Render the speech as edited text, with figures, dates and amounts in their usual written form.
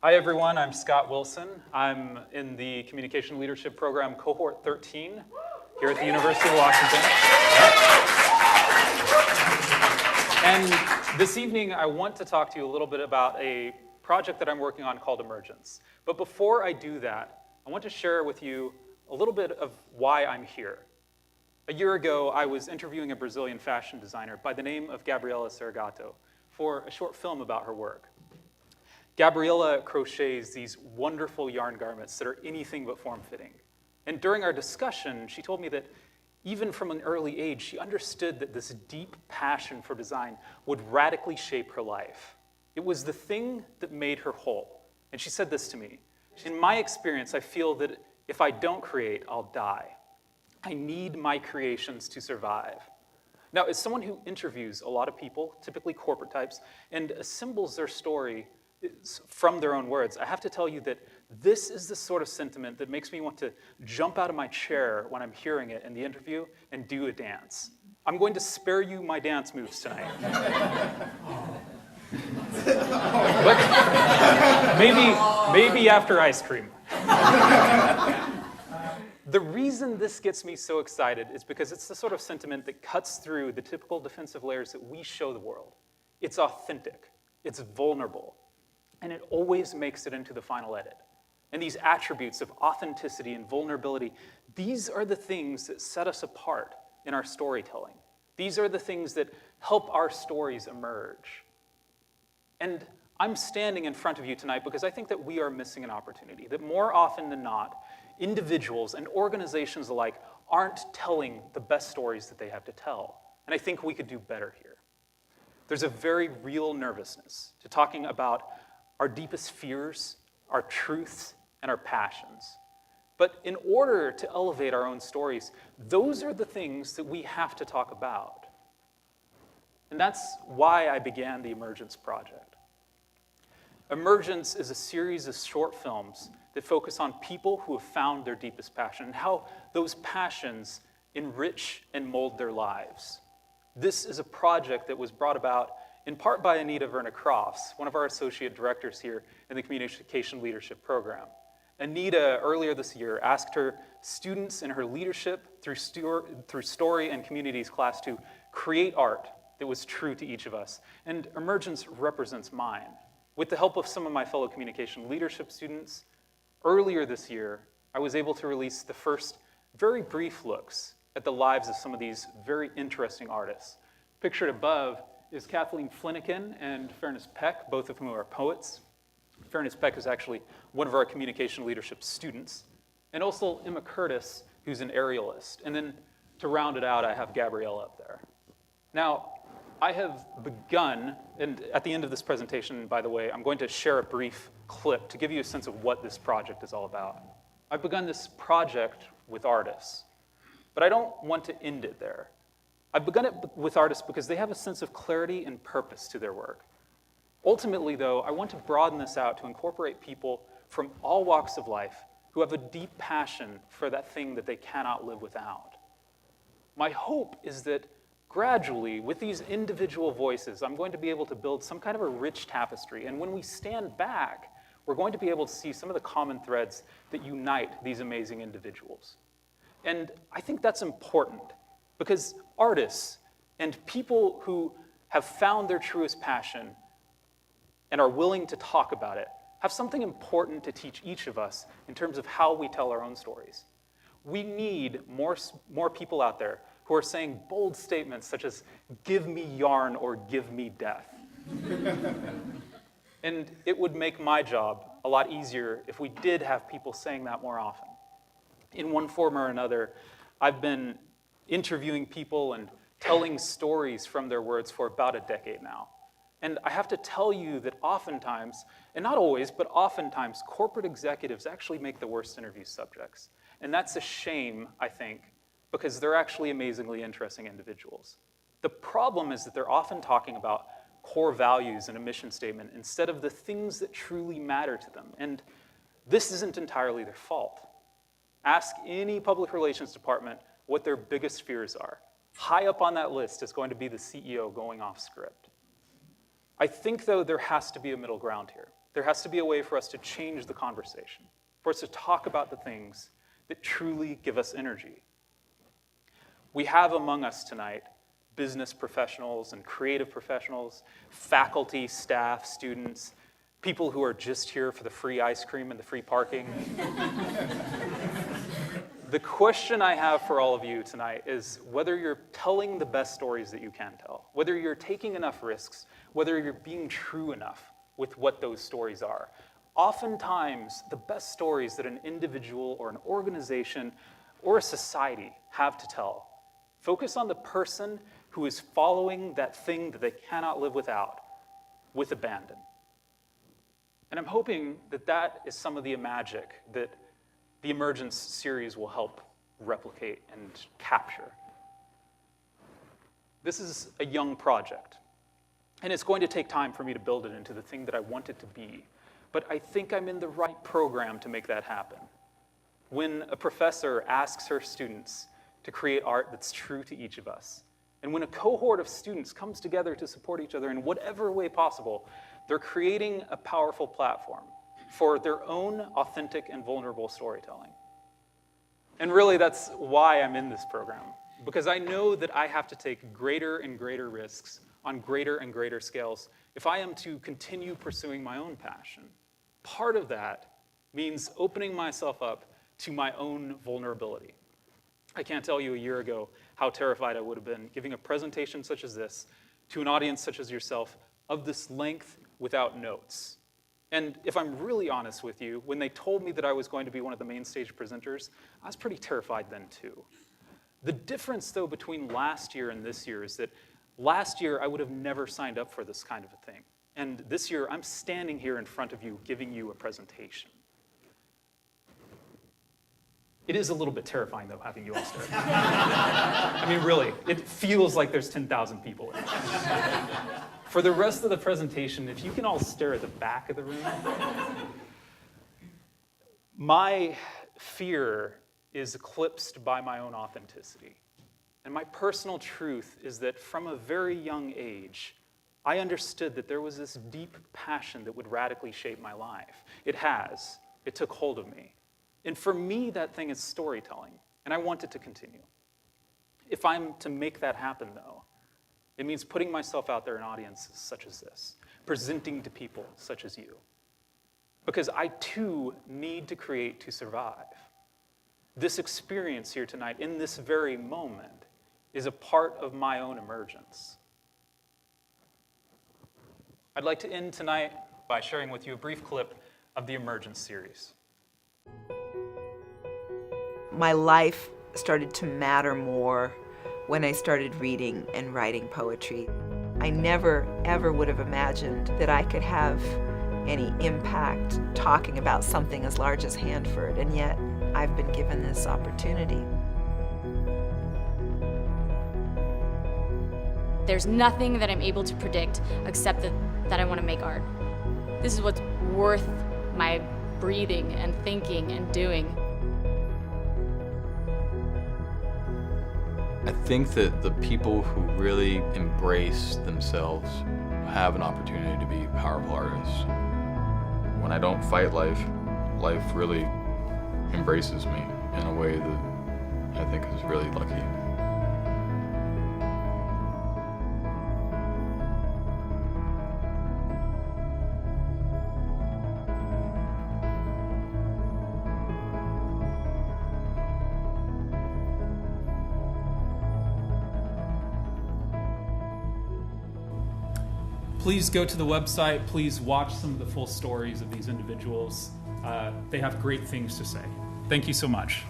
Hi everyone, I'm Scott Wilson. I'm in the Communication Leadership Program Cohort 13 here at the University of Washington. And this evening I want to talk to you a little bit about a project that I'm working on called Emergence. But before I do that, I want to share with you a little bit of why I'm here. A year ago, I was interviewing a Brazilian fashion designer by the name of Gabriela Sergato for a short film about her work. Gabriela crochets these wonderful yarn garments that are anything but form-fitting. And during our discussion, she told me that even from an early age, she understood that this deep passion for design would radically shape her life. It was the thing that made her whole. And she said this to me: "In my experience, I feel that if I don't create, I'll die. I need my creations to survive." Now, as someone who interviews a lot of people, typically corporate types, and assembles their story from their own words, I have to tell you that this is the sort of sentiment that makes me want to jump out of my chair when I'm hearing it in the interview and do a dance. I'm going to spare you my dance moves tonight. But maybe after ice cream. The reason this gets me so excited is because it's the sort of sentiment that cuts through the typical defensive layers that we show the world. It's authentic, it's vulnerable, and it always makes it into the final edit. And these attributes of authenticity and vulnerability, these are the things that set us apart in our storytelling. These are the things that help our stories emerge. And I'm standing in front of you tonight because I think that we are missing an opportunity, that more often than not, individuals and organizations alike aren't telling the best stories that they have to tell. And I think we could do better here. There's a very real nervousness to talking about our deepest fears, our truths, and our passions. But in order to elevate our own stories, those are the things that we have to talk about. And that's why I began the Emergence Project. Emergence is a series of short films that focus on people who have found their deepest passion and how those passions enrich and mold their lives. This is a project that was brought about in part by Anita Verna-Crofts, one of our associate directors here in the Communication Leadership Program. Anita, earlier this year, asked her students in her Leadership through Story and Communities class to create art that was true to each of us, and Emergence represents mine. With the help of some of my fellow communication leadership students, earlier this year, I was able to release the first very brief looks at the lives of some of these very interesting artists. Pictured above is Kathleen Flanagan and Fairness Peck, both of whom are poets. Fairness Peck is actually one of our communication leadership students. And also Emma Curtis, who's an aerialist. And then to round it out, I have Gabrielle up there. Now, I have begun, and at the end of this presentation, by the way, I'm going to share a brief clip to give you a sense of what this project is all about. I've begun this project with artists, but I don't want to end it there. I've begun it with artists because they have a sense of clarity and purpose to their work. Ultimately, though, I want to broaden this out to incorporate people from all walks of life who have a deep passion for that thing that they cannot live without. My hope is that gradually, with these individual voices, I'm going to be able to build some kind of a rich tapestry. And when we stand back, we're going to be able to see some of the common threads that unite these amazing individuals. And I think that's important because artists and people who have found their truest passion and are willing to talk about it have something important to teach each of us in terms of how we tell our own stories. We need more people out there who are saying bold statements such as, "Give me yarn or give me death." And it would make my job a lot easier if we did have people saying that more often. In one form or another, I've been interviewing people and telling stories from their words for about a decade now. And I have to tell you that oftentimes, and not always, but oftentimes, corporate executives actually make the worst interview subjects. And that's a shame, I think, because they're actually amazingly interesting individuals. The problem is that they're often talking about core values and a mission statement instead of the things that truly matter to them. And this isn't entirely their fault. Ask any public relations department what their biggest fears are. High up on that list is going to be the CEO going off script. I think, though, there has to be a middle ground here. There has to be a way for us to change the conversation, for us to talk about the things that truly give us energy. We have among us tonight business professionals and creative professionals, faculty, staff, students, people who are just here for the free ice cream and the free parking. The question I have for all of you tonight is whether you're telling the best stories that you can tell, whether you're taking enough risks, whether you're being true enough with what those stories are. Oftentimes, the best stories that an individual or an organization or a society have to tell focus on the person who is following that thing that they cannot live without with abandon. And I'm hoping that that is some of the magic that the Emergence series will help replicate and capture. This is a young project, and it's going to take time for me to build it into the thing that I want it to be. But I think I'm in the right program to make that happen. When a professor asks her students to create art that's true to each of us, and when a cohort of students comes together to support each other in whatever way possible, they're creating a powerful platform for their own authentic and vulnerable storytelling. And really, that's why I'm in this program, because I know that I have to take greater and greater risks on greater and greater scales if I am to continue pursuing my own passion. Part of that means opening myself up to my own vulnerability. I can't tell you a year ago how terrified I would have been giving a presentation such as this to an audience such as yourself of this length without notes. And if I'm really honest with you, when they told me that I was going to be one of the main stage presenters, I was pretty terrified then too. The difference, though, between last year and this year is that last year I would have never signed up for this kind of a thing. And this year I'm standing here in front of you giving you a presentation. It is a little bit terrifying, though, having you all stare. I mean, really, it feels like there's 10,000 people in it. For the rest of the presentation, if you can all stare at the back of the room. My fear is eclipsed by my own authenticity. And my personal truth is that from a very young age, I understood that there was this deep passion that would radically shape my life. It has. It took hold of me. And for me, that thing is storytelling, and I want it to continue. If I'm to make that happen, though, it means putting myself out there in audiences such as this, presenting to people such as you. Because I, too, need to create to survive. This experience here tonight, in this very moment, is a part of my own emergence. I'd like to end tonight by sharing with you a brief clip of the Emergence series. My life started to matter more when I started reading and writing poetry. I never, ever would have imagined that I could have any impact talking about something as large as Hanford, and yet I've been given this opportunity. There's nothing that I'm able to predict except that I want to make art. This is what's worth my breathing and thinking and doing. I think that the people who really embrace themselves have an opportunity to be powerful artists. When I don't fight life, life really embraces me in a way that I think is really lucky. Please go to the website. Please watch some of the full stories of these individuals. They have great things to say. Thank you so much.